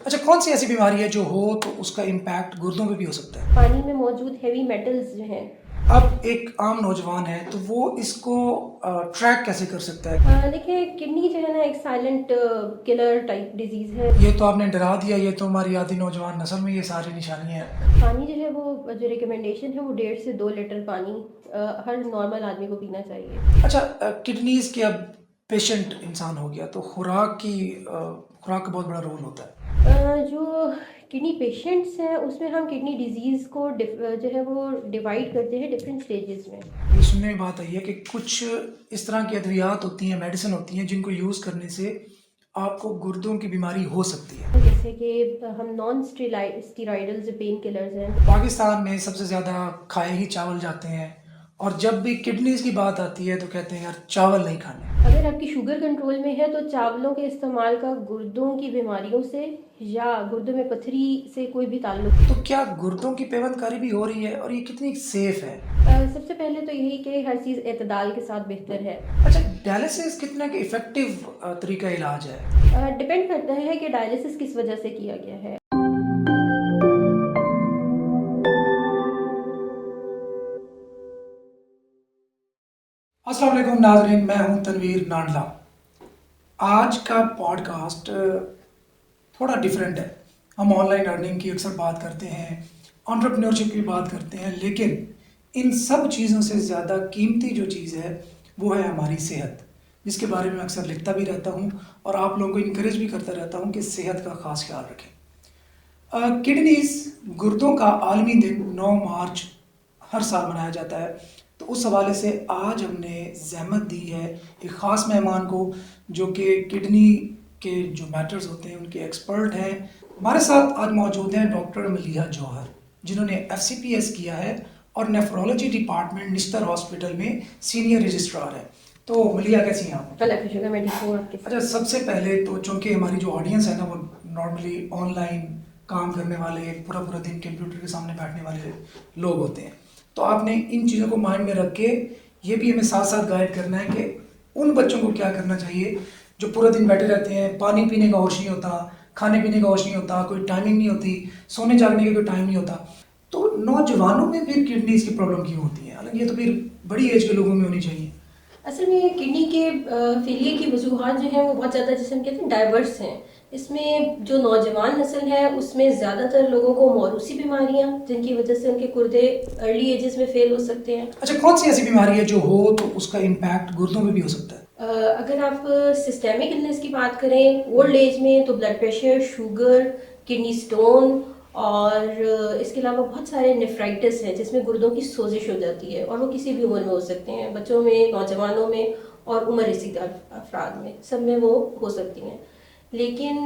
अच्छा, कौन सी ऐसी बीमारी है जो हो तो उसका इम्पैक्ट गुर्दों पे भी हो सकता है? पानी में मौजूद हेवी मेटल्स जो हैं। अब एक आम नौजवान है तो वो इसको ट्रैक कैसे कर सकता है? देखिए, किडनी जो है ना, एक साइलेंट किलर टाइप डिजीज़ है। ये तो आपने डरा दिया, ये तो हमारी आधी नौजवान नस्ल में ये सारी निशानियां हैं। पानी जो है वो जो रिकमेंडेशन है वो 1.5 से 2 लीटर पानी हर नॉर्मल आदमी को पीना चाहिए। अच्छा, किडनीज के अब पेशेंट इंसान हो गया तो खुराक का बहुत बड़ा रोल होता है। जो किडनी पेशेंट्स हैं उसमें हम किडनी डिजीज़ को जो है वो डिवाइड करते हैं डिफरेंट स्टेजेस में। ये सुनने में बात आई है कि कुछ इस तरह की अद्वियात होती हैं, मेडिसिन होती हैं जिनको यूज़ करने से आपको गुर्दों की बीमारी हो सकती है। जैसे कि हम नॉन स्टीराइडल जो पेन किलर्स हैं। पाकिस्तान में सबसे ज़्यादा खाए ही चावल जाते हैं और जब भी किडनीज की बात आती है तो कहते हैं यार चावल नहीं खाने। अगर आपकी शुगर कंट्रोल में है तो चावलों के इस्तेमाल का गुर्दों की बीमारियों से या गुर्दों में पथरी से कोई भी ताल्लुक। तो क्या गुर्दों की पेवंदकारी भी हो रही है और ये कितनी सेफ है? सबसे पहले तो यही कि हर चीज़ एतदाल के साथ बेहतर है। अच्छा, डायलिसिस कितना के इफेक्टिव तरीका इलाज है? डिपेंड करता है कि डायलिसिस किस वजह से किया गया है। अस्सलाम वालेकुम नाजरीन, मैं हूं तनवीर नांडला। आज का पॉडकास्ट थोड़ा डिफरेंट है। हम ऑनलाइन अर्निंग की अक्सर बात करते हैं, एंटरप्रेन्योरशिप की बात करते हैं, लेकिन इन सब चीज़ों से ज़्यादा कीमती जो चीज़ है वो है हमारी सेहत, जिसके बारे में अक्सर लिखता भी रहता हूँ और आप लोगों को इनक्रेज भी करता रहता हूँ कि सेहत का खास ख्याल रखें। किडनीज गुर्दों का आलमी दिन 9 मार्च हर साल मनाया जाता है। तो उस हवाले से आज हमने ज़हमत दी है एक ख़ास मेहमान को जो कि किडनी के जो मैटर्स होते हैं उनके एक्सपर्ट हैं। हमारे साथ आज मौजूद हैं डॉक्टर मलिहा जौहर, जिन्होंने FCPS किया है और नेफ्रोलॉजी डिपार्टमेंट निश्तर हॉस्पिटल में सीनियर रजिस्ट्रार है। तो मलिहा, कैसी हैं आप? अल्लाह का शुक्र, मैं ठीक हूँ। आपके अच्छा, सबसे पहले तो चूँकि हमारी जो ऑडियंस है ना वो नॉर्मली ऑनलाइन काम करने वाले, पूरा पूरा दिन कंप्यूटर के सामने बैठने वाले लोग होते हैं, तो आपने इन चीज़ों को माइंड में रख के ये भी हमें साथ साथ गाइड करना है कि उन बच्चों को क्या करना चाहिए जो पूरा दिन बैठे रहते हैं, पानी पीने का होश नहीं होता, खाने पीने का होश नहीं होता, कोई टाइमिंग नहीं होती, सोने जागने का कोई टाइम नहीं होता। तो नौजवानों में फिर किडनीज की प्रॉब्लम क्यों होती है? हालांकि ये तो फिर बड़ी एज के लोगों में होनी चाहिए। असल में किडनी के फेलियर की वजूहत जो हैं वो बहुत ज़्यादा, जिसे हम कहते हैं, डाइवर्स हैं। इसमें जो नौजवान नस्ल है उसमें ज़्यादातर लोगों को मौरूसी बीमारियां जिनकी वजह से उनके गुर्दे अर्ली एजेस में फेल हो सकते हैं। अच्छा, कौन सी ऐसी बीमारी है जो हो तो उसका इम्पैक्ट गुर्दों में भी हो सकता है? अगर आप सिस्टेमिक इलनेस की बात करें ओल्ड एज में तो blood pressure, sugar, kidney stone और इसके अलावा बहुत सारे नेफ्राइटिस हैं जिसमें गुर्दों की सोजिश हो जाती है और वो किसी भी उम्र में हो सकते हैं, बच्चों में, नौजवानों में और उम्र रसीदा अफराद में, सब में वो हो सकती हैं। लेकिन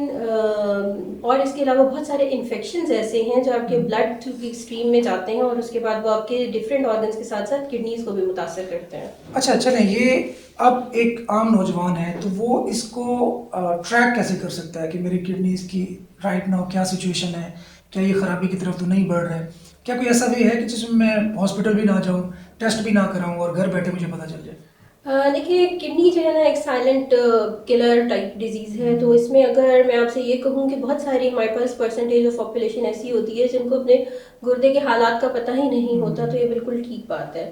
और इसके अलावा बहुत सारे इन्फेक्शंस ऐसे हैं जो आपके ब्लड की स्ट्रीम में जाते हैं और उसके बाद वो आपके डिफरेंट ऑर्गन्स के साथ साथ किडनीज को भी मुतासर करते हैं। अच्छा, चलें, ये अब एक आम नौजवान है तो वो इसको ट्रैक कैसे कर सकता है कि मेरी किडनीज की राइट नाउ क्या सिचुएशन है, क्या ये खराबी की तरफ तो नहीं बढ़ रहा है? क्या कोई ऐसा वे है कि जिसमें मैं हॉस्पिटल भी ना जाऊँ, टेस्ट भी ना कराऊँ और घर बैठे मुझे पता चल जाए? देखिए, किडनी जो है ना, एक साइलेंट किलर टाइप डिजीज़ है। तो इसमें अगर मैं आपसे ये कहूँ कि बहुत सारी हमारे पास परसेंटेज ऑफ पॉपुलेशन ऐसी होती है जिनको अपने गुर्दे के हालात का पता ही नहीं होता, तो ये बिल्कुल ठीक बात है।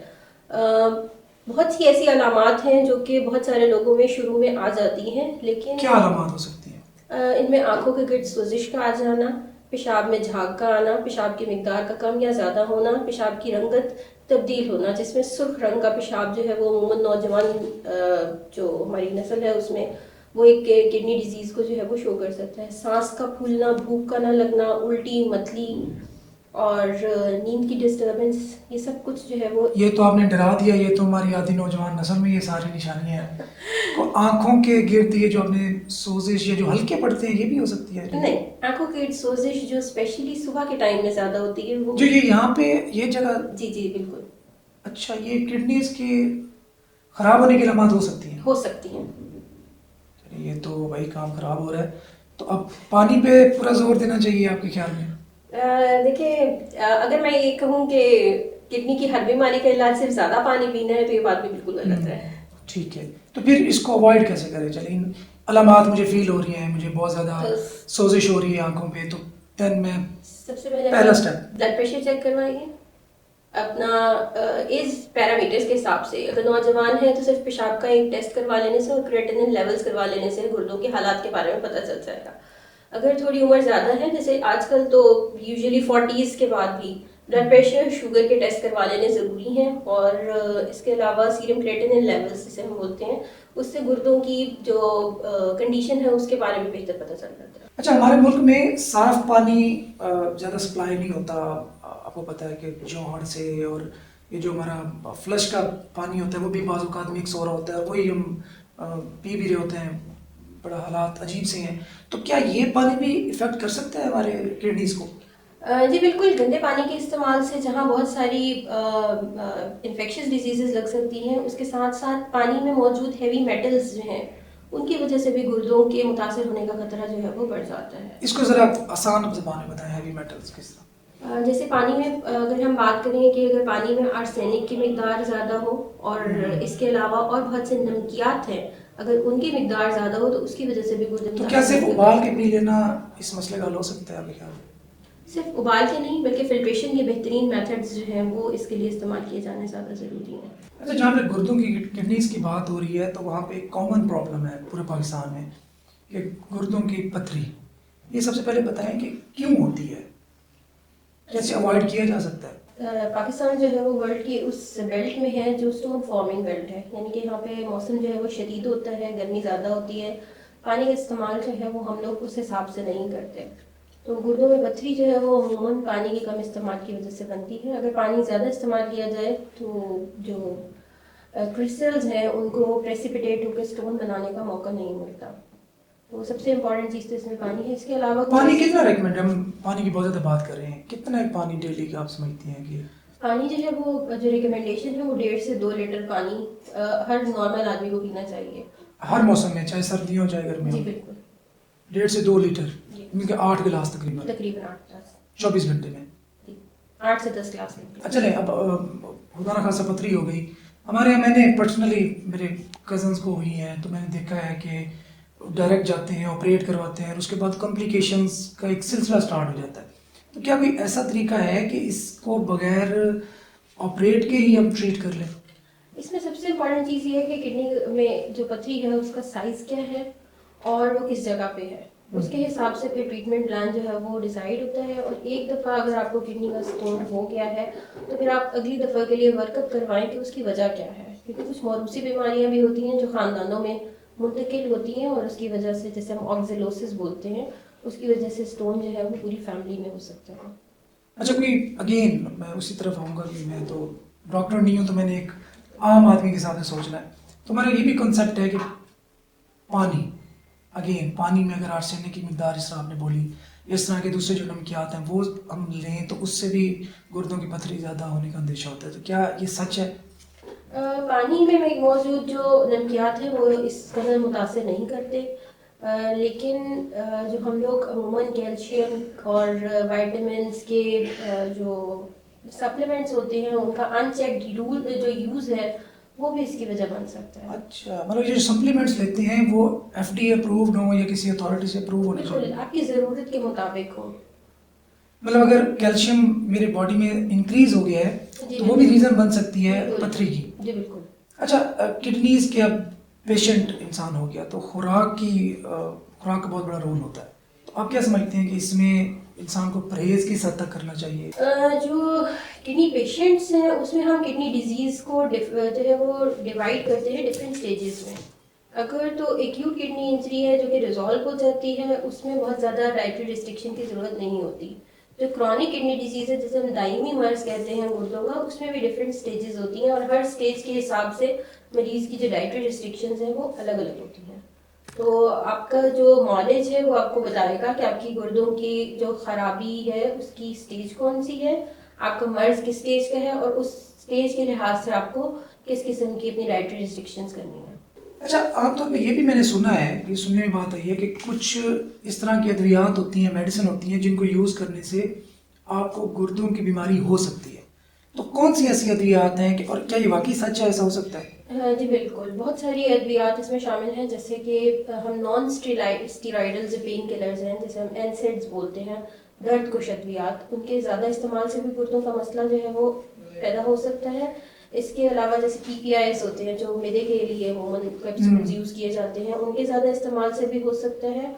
बहुत सी ऐसी अलामात हैं जो कि बहुत सारे लोगों में शुरू में आ जाती हैं, लेकिन क्या अलामत हो सकती है? इनमें आंखों के गिर्द सोजिश का आ जाना, पेशाब में झाग का आना, पेशाब की मिकदार का कम या ज़्यादा होना, पेशाब की रंगत तब्दील होना, जिसमें सुर्ख रंग का पेशाब जो है वो अमूमन नौजवान जो हमारी नस्ल है उसमें वो एक किडनी डिजीज़ को जो है वो शो कर सकता है। सांस का फूलना, भूख का ना लगना, उल्टी, मतली और नींद की डिस्टर्बेंस, ये सब कुछ जो है वो। ये तो आपने डरा दिया, ये तो हमारी आधी नौजवान नस्ल में ये सारी निशानियां हैं। को आंखों के गिर्द ये जो अपने सोजिश या जो हल्के पड़ते हैं ये भी हो सकती है? नहीं, आंखों की सोजिश जो स्पेशली सुबह के टाइम में ज़्यादा होती है वो। जो ये यहाँ पे ये जगह। जी जी बिल्कुल। अच्छा, ये किडनीज के खराब होने की अलामत हो सकती हैं? हो सकती हैं। चलिए, ये तो भाई काम खराब हो रहा है। तो अब पानी पे पूरा जोर देना चाहिए आपके ख्याल में? देखिए, अगर मैं ये कहूँ कि किडनी की हर बीमारी का इलाज सिर्फ ज़्यादा पानी पीना है तो ये बात भी बिल्कुल गलत है। ठीक है, तो फिर इसको अवॉइड कैसे करें? चलिए, अलामात मुझे फील हो रही हैं, मुझे बहुत ज़्यादा तो सोजिश हो रही है आंखों पे, तो देन मैं सबसे पहले पहला अपना स्टेप। ब्लड प्रेशर चेक करवाइए अपना एज पैरामीटर्स के हिसाब से। अगर नौजवान है तो सिर्फ पेशाब का एक टेस्ट करवा लेने से और क्रिएटिनिन लेवल्स करवा लेने से गुर्दों के हालात के बारे में पता चल जाएगा। अगर थोड़ी उम्र ज़्यादा है, जैसे आजकल तो यूजुअली 40s के बाद भी ब्लड प्रेशर शुगर के टेस्ट करवा लेने ज़रूरी हैं। और इसके अलावा सीरम क्रिएटिनिन लेवल्स जिसे हम बोलते हैं, उससे गुर्दों की जो कंडीशन है उसके बारे में बेहतर पता चल जाता है। अच्छा, हमारे मुल्क में साफ पानी ज़्यादा सप्लाई नहीं होता। आपको पता है कि जोहड़ से, और ये जो हमारा फ्लश का पानी होता है वो भी बाज़ औक़ात मिक्स हो रहा होता है, वही हम पी भी रहे होते हैं। बड़ा हालात अजीब से हैं। तो क्या ये पानी भी इफ़ेक्ट कर सकता है हमारे किडनीज़ को? जी बिल्कुल, गंदे पानी के इस्तेमाल से जहाँ बहुत सारी इन्फेक्शियस डिजीजेस लग सकती हैं, उसके साथ साथ पानी में मौजूद हेवी मेटल्स जो हैं उनकी वजह से भी गुर्दों के मुतासर होने का खतरा जो है वो बढ़ जाता है। इसको ज़रा आसान ज़बान में बताएं, हैवी मेटल्स किस तरह? जैसे पानी में अगर हम बात करें कि अगर पानी में आर्सेनिक की मिकदार ज़्यादा हो और इसके अलावा और बहुत से नमकियात हैं, अगर उनकी मिकदार ज़्यादा हो तो उसकी वजह से भी गुर्दे तो क्या मुतासर सिर्फ होने का उबाल के पी लेना इस मसले का हल हो सकता है आपके ख्याल में? सिर्फ उबाल के नहीं बल्कि फिल्ट्रेशन के बेहतरीन मेथड्स जो हैं वो इसके लिए इस्तेमाल किए जाने ज़्यादा ज़रूरी हैं। अच्छा, जहाँ पे गुर्दों की किडनीज की बात हो रही है, तो वहाँ पे एक कॉमन प्रॉब्लम है पूरे पाकिस्तान में कि गुर्दों की पथरी। ये सबसे पहले बताएं कि क्यों होती है, कैसे अवॉइड किया जा सकता है? पाकिस्तान जो है वो वर्ल्ड की उस बेल्ट में है जो स्टोन फॉर्मिंग बेल्ट है, यानी कि यहाँ पे मौसम जो है वो शदीद होता है, गर्मी ज़्यादा होती है, पानी का इस्तेमाल जो है वो हम लोग उस हिसाब से नहीं करते। तो गुर्दों में पथरी जो है वो अमूमन पानी के कम इस्तेमाल की वजह से बनती है। अगर पानी ज़्यादा इस्तेमाल किया जाए तो जो क्रिस्टल्स हैं उनको प्रेसिपिटेट होकर स्टोन बनाने का मौका नहीं मिलता। तो सबसे इम्पॉर्टेंट चीज़ तो इसमें पानी है। इसके अलावा पानी कितना रिकमेंड, हम पानी की बहुत ज़्यादा बात कर रहे हैं, कितना है पानी डेली का आप समझती हैं कि? पानी जो है वो जो रिकमेंडेशन है वो 1.5 से 2 लीटर पानी हर नॉर्मल आदमी को पीना चाहिए। हर मौसम में, चाहे सर्दियों हो चाहे गर्मी जी हो? बिल्कुल। 1.5 से 2 लीटर, जी इनके 8 गिलास तकरीबन तकरीबन 8 ग्लास 24 घंटे में। 8 से 10 ग्लास लेते हैं। अच्छा, चलें अब खुदा ना खासा पथरी हो गई हमारे यहाँ। मैंने पर्सनली, मेरे कज़न्स को हुई हैं, तो मैंने देखा है कि डायरेक्ट जाते हैं, ऑपरेट करवाते हैं, और उसके बाद कॉम्प्लिकेशंस का एक सिलसिला स्टार्ट हो जाता है। तो क्या कोई ऐसा तरीका है कि इसको बगैर ऑपरेट के ही हम ट्रीट कर लें? इसमें सबसे इम्पोर्टेंट चीज़ ये है कि किडनी में जो पथरी है उसका साइज़ क्या है और वो किस जगह पे है, उसके हिसाब से फिर ट्रीटमेंट प्लान जो है वो डिसाइड होता है। और एक दफ़ा अगर आपको किडनी का स्टोन हो गया है तो फिर आप अगली दफ़ा के लिए वर्कअप करवाएं कि उसकी वजह क्या है, क्योंकि कुछ मौरूसी बीमारियां भी होती हैं जो ख़ानदानों में मुंतकिल होती हैं और उसकी वजह से, जैसे हम ऑक्जेलोसिस बोलते हैं, उसकी वजह से स्टोन जो है वो पूरी फैमिली में हो सकता है। अच्छा, कोई अगेन मैं उसी तरफ आऊँगा कि मैं तो डॉक्टर नहीं हूँ, तो मैंने एक आम आदमी के हिसाब से सोचना है। तो हमारा ये भी कंसेप्ट है कि पानी, अगेन पानी में अगर आर्सेनिक की मिकदार जिस तरह आपने बोली, इस तरह के दूसरे जो नमकियात हैं वो हम लें तो उससे भी गुर्दों की पथरी ज़्यादा होने का अंदेशा होता है। तो क्या ये सच है? पानी में मौजूद जो नमकियात हैं वो इस कदर मुतासर नहीं करते। लेकिन जो हम लोग अमूमन कैल्शियम और वाइटामिन्स के जो सप्लीमेंट्स होते हैं उनका अनचेक्ड रूल जो यूज़ है वो भी इसकी वजह बन सकता है। अच्छा, मतलब ये जो सप्लीमेंट्स लेते हैं वो FDA अप्रूव्ड हो या किसी अथॉरिटी से अप्रूव होने बिल्कुल चाहिए? आपकी ज़रूरत के मुताबिक हो। मतलब अगर कैल्शियम मेरे बॉडी में इंक्रीज हो गया है जी तो वो भी बिल्कुल। रीज़न बन सकती है बिल्कुल। पथरी की? जी बिल्कुल। अच्छा, किडनीज के अब पेशेंट इंसान हो गया तो खुराक का बहुत बड़ा रोल होता है। तो आप क्या समझते हैं कि इसमें इंसान को परहेज किस हद तक करना चाहिए? जो किडनी पेशेंट्स हैं उसमें हम किडनी डिजीज़ को जो है वो डिवाइड करते हैं डिफरेंट स्टेजेस में। अगर तो एक्यूट किडनी इंजरी है जो कि रिजॉल्व हो जाती है, उसमें बहुत ज़्यादा डाइटरी रिस्ट्रिक्शन की ज़रूरत नहीं होती। जो क्रॉनिक किडनी डिजीज़ है जिसे हम दायमी मर्ज कहते हैं गुर्दों का, उसमें भी डिफरेंट स्टेजेस होती हैं और हर स्टेज के हिसाब से मरीज़ की जो डाइटरी रिस्ट्रिक्शंस हैं वो अलग अलग होती हैं। तो आपका जो नॉलेज है वो आपको बताएगा कि आपकी गुर्दों की जो खराबी है उसकी स्टेज कौन सी है, आपका मर्ज किस स्टेज का है और उस स्टेज के लिहाज से आपको किस किस्म की अपनी डाइटरी रिस्ट्रिक्शंस करनी है। अच्छा, आमतौर पे ये भी मैंने सुना है, ये सुनने में बात आई है कि कुछ इस तरह की अद्वियात होती हैं, मेडिसिन होती हैं जिनको यूज़ करने से आपको गुर्दों की बीमारी हो सकती है। तो कौन सी ऐसी अद्वियात हैं कि और क्या ये वाकई सच है, ऐसा हो सकता है? जी बिल्कुल, बहुत सारी अद्वियात इसमें शामिल हैं, जैसे कि हम नॉन स्टीरॉयडल जो पेन किलर्स हैं, जैसे हम एनसेड्स बोलते हैं, दर्द कुश अद्वियात, उनके ज़्यादा इस्तेमाल से भी गुर्दों का मसला जो है वो पैदा हो सकता है। इसके अलावा जैसे PPIs होते हैं जो मैदे के लिए अमूमन कैप्सूल्स यूज़ किए जाते हैं, उनके ज़्यादा इस्तेमाल से भी हो सकता है।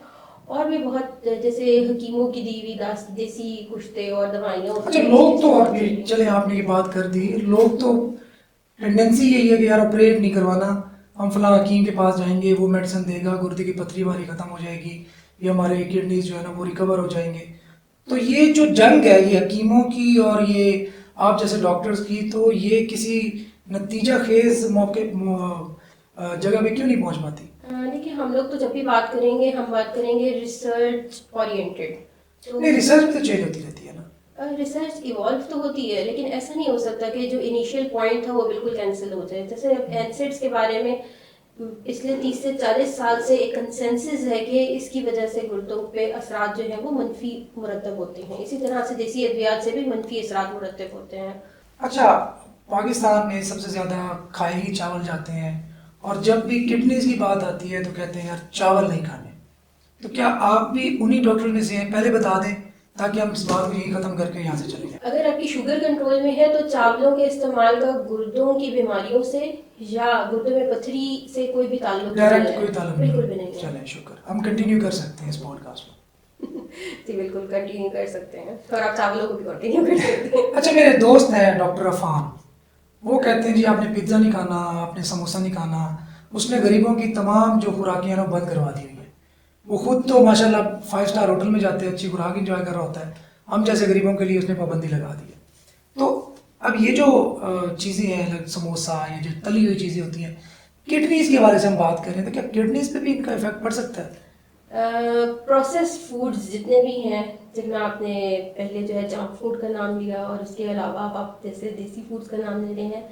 और भी बहुत जैसे हकीमों की दी हुई देसी कुश्ते और दवाइयाँ होती अच्छा, हैं, लोग तो इस्तेमाल अभी करेंगे। चले, आपने ये बात कर दी, लोग तो टेंडेंसी यही है कि यार ऑपरेट नहीं करवाना, हम फलां हकीम के पास जाएंगे, वो मेडिसिन देगा, गुर्दे की पथरी हमारी खत्म हो जाएगी, ये हमारे किडनीज जो है ना वो रिकवर हो जाएंगे। तो ये जो जंग है ये हकीमों की और ये आप जैसे डॉक्टर्स की, तो ये किसी नतीजा खेज जगह पे क्यों नहीं पहुंच पाती? देखिए, हम लोग तो जब भी बात करेंगे हम बात करेंगे रिसर्च ओरिएंटेड। तो नहीं, रिसर्च भी तो चेंज होती रहती है ना। रिसर्च इवॉल्व तो होती है, लेकिन ऐसा नहीं हो सकता कि जो इनिशियल पॉइंट था वो बिल्कुल कैंसिल हो जाए। जैसे एनसेड्स के बारे में पिछले 30 से 40 साल से एक कंसेंसस है कि इसकी वजह से गुर्दों पे असरात जो हैं वो मनफी मुरतब होते हैं। इसी तरह से देसी अद्वियात से भी मनफी असरात मुरतब होते हैं। अच्छा, पाकिस्तान में सबसे ज़्यादा खाए ही चावल जाते हैं, और जब भी किडनीज की बात आती है तो कहते हैं यार चावल नहीं खाने। तो क्या आप भी उन्हीं डॉक्टर में से हैं? पहले बता दें ताकि हम इस बात को यही ख़त्म करके यहाँ से चले जाएं। अगर आपकी शुगर कंट्रोल में है तो चावलों के इस्तेमाल का गुर्दों की बीमारियों से या गुर्दों में पथरी से कोई भी ताल्लुक नहीं डायरेक्ट है। कोई ताल्लुक बिल्कुल भी नहीं नहीं है। है। चलें, शुक्र, हम कंटिन्यू कर सकते हैं इस पॉडकास्ट में। जी बिल्कुल कंटिन्यू कर सकते हैं, और आप चावलों को भी कंटिन्यू कर सकते हैं। अच्छा, मेरे दोस्त हैं डॉक्टर अफान, वो कहते हैं जी आपने पिज्ज़ा नहीं खाना, आपने समोसा नहीं खाना। उसने गरीबों की तमाम जो खुराकें हैं ना बंद करवा दी हुई है। वो खुद तो माशाल्लाह 5 स्टार होटल में जाते हैं, अच्छी खुराक इंजॉय कर रहा होता है, हम जैसे गरीबों के लिए उसने पाबंदी लगा दी है। तो अब ये जो चीज़ें हैं, like समोसा, ये जो तली हुई चीज़ें होती हैं, किडनीज के हवाले से हम बात करें तो क्या किडनीज पे भी इनका इफेक्ट पड़ सकता है? प्रोसेस्ड फूड्स जितने भी हैं, जिनमें आपने पहले जो है जंक फूड का नाम लिया और उसके अलावा आप जैसे देसी फूड्स का नाम ले रहे हैं,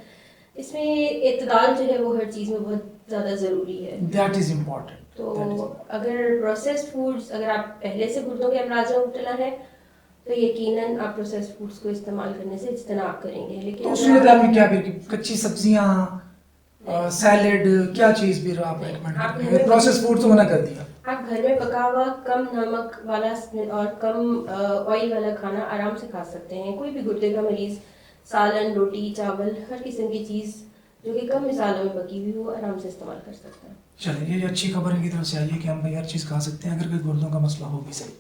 इसमें इत्तदाल जो है वो हर चीज़ में बहुत ज़्यादा ज़रूरी है। That is important. तो अगर प्रोसेस्ड फूड्स, अगर आप पहले से गुर्दों के अमराज में मुब्तला है तो यकीनन आप प्रोसेस्ड फूड्स को इस्तेमाल करने से इज्तनाब करेंगे। लेकिन तो उस अगर सूरत में क्या फिर कच्ची सब्जियां, सैलेड, क्या चीज़ भी आप रेकमेंड आप घर करेंगे? में प्रोसेस फूड तो मना कर दिया। आप घर में पका हुआ कम नमक वाला और कम ऑयल वाला खाना आराम से खा सकते हैं। कोई भी गुर्दे का मरीज सालन, रोटी, चावल, हर किस्म की चीज़ जो कि कम मिसालों में पकी हुई वो आराम से इस्तेमाल कर सकता है। चलिए, ये अच्छी खबर इनकी तरफ से आई है कि हम भाई हर चीज़ खा सकते हैं अगर कोई गुर्दों का मसला हो भी सही।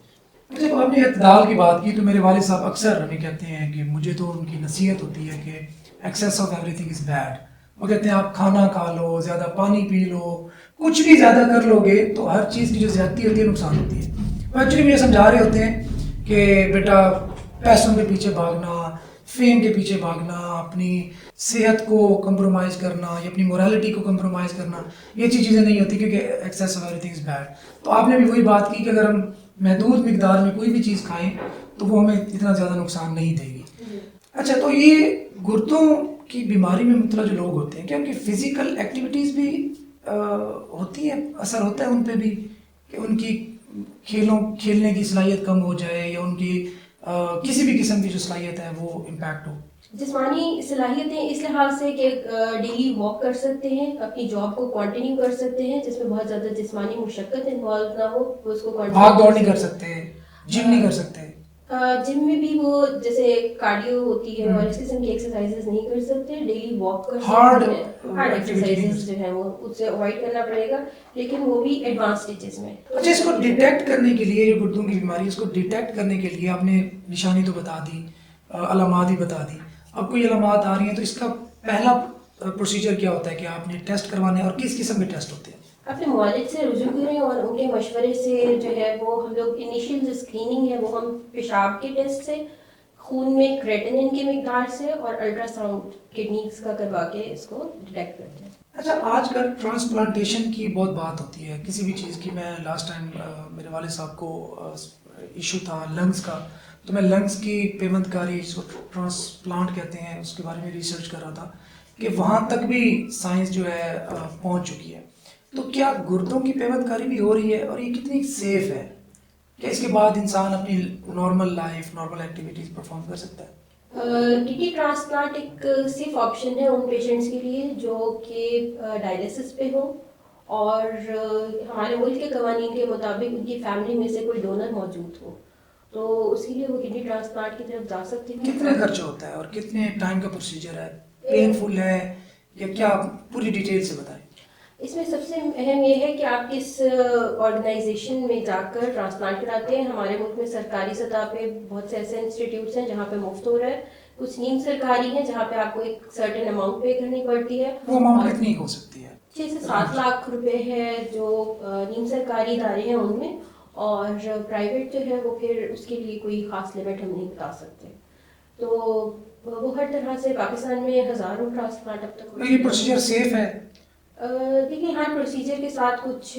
जब आपने इत्तदाल की बात की तो मेरे वालिद साहब अक्सर हमें कहते हैं कि मुझे तो उनकी नसीहत होती है कि excess of everything is bad. वो कहते हैं आप खाना खा लो, ज़्यादा पानी पी लो, कुछ भी ज़्यादा कर लोगे तो हर चीज़ की जो ज़्यादती होती है नुकसान होती है। वो एक्चुअली मुझे समझा रहे होते हैं कि बेटा पैसों के पीछे भागना, फेम के पीछे भागना, अपनी सेहत को कंप्रोमाइज़ करना या अपनी मोरालिटी को कंप्रोमाइज़ करना, ये अच्छी चीज़ें नहीं होती क्योंकि excess of everything is bad. तो आपने भी वही बात की कि अगर हम महदूद मिकदार में कोई भी चीज़ खाएं तो वो हमें इतना ज़्यादा नुकसान नहीं देगी। अच्छा, तो ये गुर्दों की बीमारी में मुब्तला जो लोग होते हैं, क्या उनकी फ़िज़िकल एक्टिविटीज़ भी होती है, असर होता है उन पे भी कि उनकी खेलने की सलाहियत कम हो जाए या उनकी किसी भी किस्म की जो सलाहियत है वो इम्पैक्ट हो? जिस्मानी सलाहियतें इस लिहाज से कि डेली वॉक कर सकते हैं, अपनी जॉब को कंटिन्यू कर सकते हैं जिसमें बहुत ज़्यादा जिस्मानी मुशक्कत इन्वॉल्व ना हो, वो उसको भाग दौड़ नहीं कर सकते, जिम नहीं कर सकते। जिम में भी वो जैसे कार्डियो होती है और इस किस्म की एक्सरसाइजेस नहीं कर सकते। डेली वॉक कर हार्ड सकते हैं, हार्ड एक्सरसाइजेस जो है वो उससे अवॉइड करना पड़ेगा, लेकिन वो भी एडवांस स्टेजेस में। अच्छा, इसको डिटेक्ट करने के लिए, जो गुर्दों की बीमारी, इसको डिटेक्ट करने के लिए आपने निशानी तो बता दी, अलामात भी बता दी। अब कोई अलामात आ रही हैं तो इसका पहला प्रोसीजर क्या होता है कि आपने टेस्ट करवाने और किस किस्म के टेस्ट होते हैं? अपने मुआलिज से रुजू करें और उनके मशवरे से जो है वो हम लोग इनिशियल जो स्क्रीनिंग है वो हम पेशाब के टेस्ट से, खून में क्रेटिनिन की मिकदार से और अल्ट्रासाउंड किडनीज का करवा के इसको डिटेक्ट करते हैं। अच्छा, आजकल ट्रांसप्लांटेशन की बहुत बात होती है किसी भी चीज़ की। मैं लास्ट टाइम मेरे वाले साहब को इशू था लंग्स का, तो मैं लंग्स की पेवंदकारी, जिसको ट्रांसप्लांट कहते हैं, उसके बारे में रिसर्च कर रहा था कि वहाँ तक भी साइंस जो है पहुँच चुकी है। तो क्या गुर्दों की पेवंदकारी भी हो रही है और ये कितनी सेफ है? क्या इसके बाद इंसान अपनी normal life, normal activities perform कर सकता है? किडनी ट्रांसप्लांट एक सेफ ऑप्शन है उन पेशेंट्स के लिए जो कि डायलिसिस पे हो और हमारे मुल्क के कवानीन के मुताबिक उनकी फैमिली में से कोई डोनर मौजूद हो, तो उसके लिए वो किडनी ट्रांसप्लांट की तरफ जा सकते हैं। कितना खर्चा होता है और कितने टाइम का प्रोसीजर है, पेनफुल है या क्या, पूरी डिटेल से बताएं। इसमें सबसे अहम ये है कि आप किस ऑर्गेनाइजेशन में जाकर ट्रांसप्लांट कराते हैं। हमारे मुल्क में सरकारी सतह पे बहुत से ऐसे इंस्टीट्यूट्स हैं जहाँ पे मुफ्त हो रहा है, कुछ नीम सरकारी हैं जहाँ पे आपको एक सर्टेन अमाउंट पे करनी पड़ती है। वो अमाउंट कितनी हो सकती है? 6 से 7 लाख रुपए है जो नीम सरकारी इदारे हैं उनमें, और प्राइवेट जो है वो फिर उसके लिए कोई खास लिमिट हम नहीं बता सकते। तो वो हर तरह से पाकिस्तान में हज़ारों ट्रांसप्लांट अब तक। ये प्रोसीजर सेफ है? देखिए हाँ, प्रोसीजर के साथ कुछ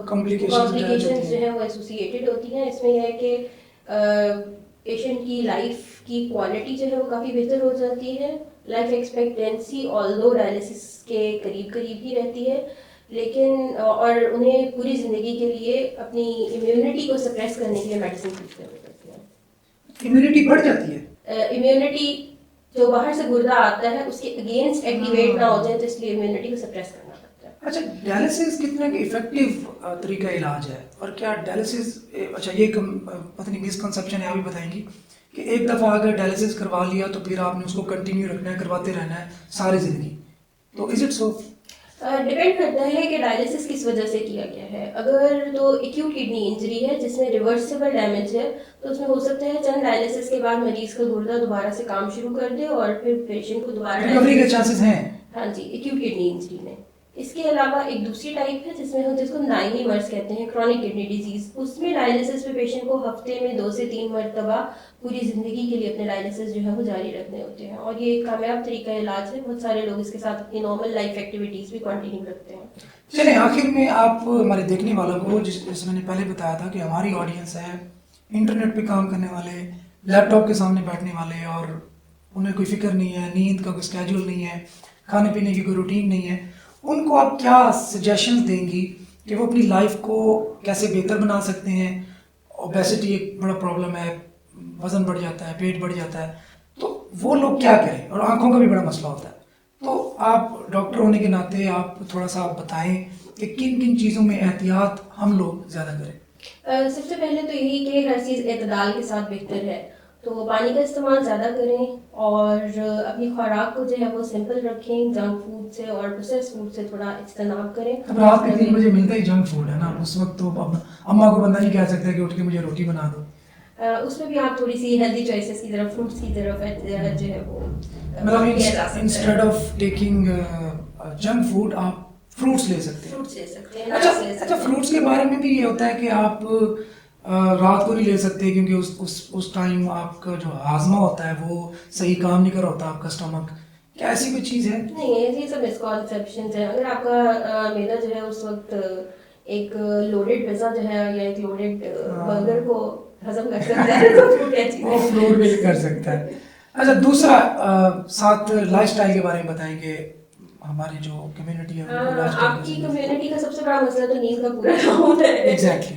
कॉम्प्लिकेशंस जो है वो एसोसिएटेड होती हैं। इसमें यह है कि पेशेंट की लाइफ की क्वालिटी जो है वो काफ़ी बेहतर हो जाती है। लाइफ एक्सपेक्टेंसी ऑल्दो डायलिसिस के करीब करीब ही रहती है, लेकिन और उन्हें पूरी ज़िंदगी के लिए अपनी इम्यूनिटी को सप्रेस करने के लिए मेडिसिन यूज करनी पड़ती है। इम्यूनिटी बढ़ जाती है? इम्यूनिटी जो बाहर से गुर्दा आता है उसके अगेंस्ट एक्टिवेट ना हो जाए, तो इसलिए इम्यूनिटी को सप्रेस करना पड़ता है। अच्छा, डायलिसिस कितना इफेक्टिव तरीका इलाज है? और क्या डायलिसिस, अच्छा ये पता नहीं मिसकंसेप्शन है, आप भी बताएंगी कि एक दफ़ा अगर डायलिसिस करवा लिया तो फिर आपने उसको कंटिन्यू रखना है, करवाते रहना है सारी ज़िंदगी, तो इज इट सो? डिपेंड करता है कि डायलिसिस किस वजह से किया गया है। अगर तो एक्यूट किडनी इंजरी है जिसमें रिवर्सिबल डैमेज है, तो उसमें हो सकता है चंद डायलिसिस के बाद मरीज का गुर्दा दोबारा से काम शुरू कर दे और फिर पेशेंट को दोबारा रिकवरी के चांसेस हैं? हाँ जी, एक्यूट किडनी इंजरी में। इसके अलावा एक दूसरी टाइप है जिसमें हम जिसको नाइनी मर्स कहते हैं, क्रॉनिक किडनी डिजीज। उसमें डायलिसिस पे पेशेंट को हफ्ते में 2 से 3 मरतबा पूरी जिंदगी के लिए अपने डायलिसिस जो है वो जारी रखने होते हैं, और ये एक कामयाब तरीका इलाज है। बहुत सारे लोग इसके साथ अपनी नॉर्मल लाइफ एक्टिविटीज भी कंटिन्यू रखते हैं। चलिए आखिर में आप हमारे देखने वालों को, जैसे मैंने पहले बताया था कि हमारी ऑडियंस है इंटरनेट पे काम करने वाले, लैपटॉप के सामने बैठने वाले, और उन्हें कोई फिक्र नहीं है, नींद का कोई स्केड्यूल नहीं है, खाने पीने की कोई रूटीन नहीं है, उनको आप क्या सजेशंस देंगी कि वो अपनी लाइफ को कैसे बेहतर बना सकते हैं? ओबेसिटी एक बड़ा प्रॉब्लम है, वज़न बढ़ जाता है, पेट बढ़ जाता है, तो वो लोग क्या करें? और आंखों का भी बड़ा मसला होता है, तो आप डॉक्टर होने के नाते आप थोड़ा सा बताएं कि किन किन चीज़ों में एहतियात हम लोग ज़्यादा करें। सबसे पहले तो यही कि हर चीज़ एतदाल के साथ बेहतर है, तो पानी का इस्तेमाल ज़्यादा करें और अपनी खुराक को जो है वो सिंपल रखें, जंक फूड से और प्रोसेस फूड से थोड़ा इज्तनाब करें। अब रात के 3 बजे मिलता ही जंक फूड है ना, उस वक्त तो अब अम्मा को बंदा नहीं कह सकता कि उठ के मुझे रोटी बना दो। उसमें भी आप थोड़ी सी हेल्दी चॉइसेस की तरफ, फ्रूट्स की तरफ जो है वो मतलब instead of taking junk food आप फ्रूट्स ले सकते हैं। फ्रूट्स ले सकते हैं। अच्छा, फ्रूट्स के बारे में भी ये होता है कि आप रात को नहीं ले सकते क्योंकि उस टाइम आपका जो हाजमा होता है वो सही काम नहीं कर रहा होता, आपका स्टमक, क्या ऐसी कोई चीज़ है? नहीं, ये सब मिसकॉन्सेप्शंस हैं। अगर आपका मैदा जो है उस वक्त एक लोडेड पिज़्ज़ा जो है या एक लोडेड बर्गर को हजम कर सकता है तो फ्रूट क्या चीज़ है? वो फ्रूट भी कर सकता है। अच्छा, दूसरा साथ लाइफस्टाइल के बारे में बताएंगे, हमारी जो कम्युनिटी है उनको lifestyle आपकी कैसे- कम्युनिटी का सबसे बड़ा मसला तो नींद का पूरा ना होता है। एग्जैक्टली।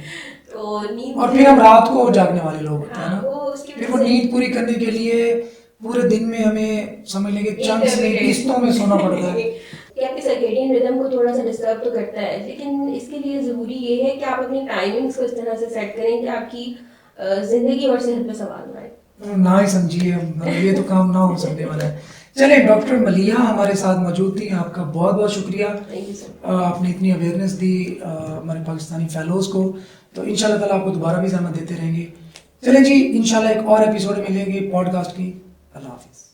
तो नींद, और फिर हम रात को जागने वाले लोग होते हैं हाँ, ना, वो उसकी फिर वजह वो से नींद पूरी करने के लिए पूरे दिन में हमें समझ लेंगे चंक्स में, किस्तों में सोना पड़ता है। कि आपके सर्केडियन रिदम को थोड़ा सा डिस्टर्ब तो करता है, लेकिन इसके लिए ज़रूरी ये है कि आप अपनी टाइमिंग्स को इस तरह से सेट करें कि आपकी ज़िंदगी और सेहत पे सवाल ना आए। ना ही समझिए, ये तो काम ना हो सकने वाला है। चलिए, डॉक्टर मलिहा हमारे साथ मौजूद थी, आपका बहुत बहुत शुक्रिया। Thank you sir. आपने इतनी अवेयरनेस दी हमारे पाकिस्तानी फेलोज़ को, तो इंशाल्लाह ताला आपको दोबारा भी ज़हमत देते रहेंगे। चलें जी, इंशाल्लाह एक और एपिसोड मिलेंगे पॉडकास्ट की। अल्लाह हाफिज़।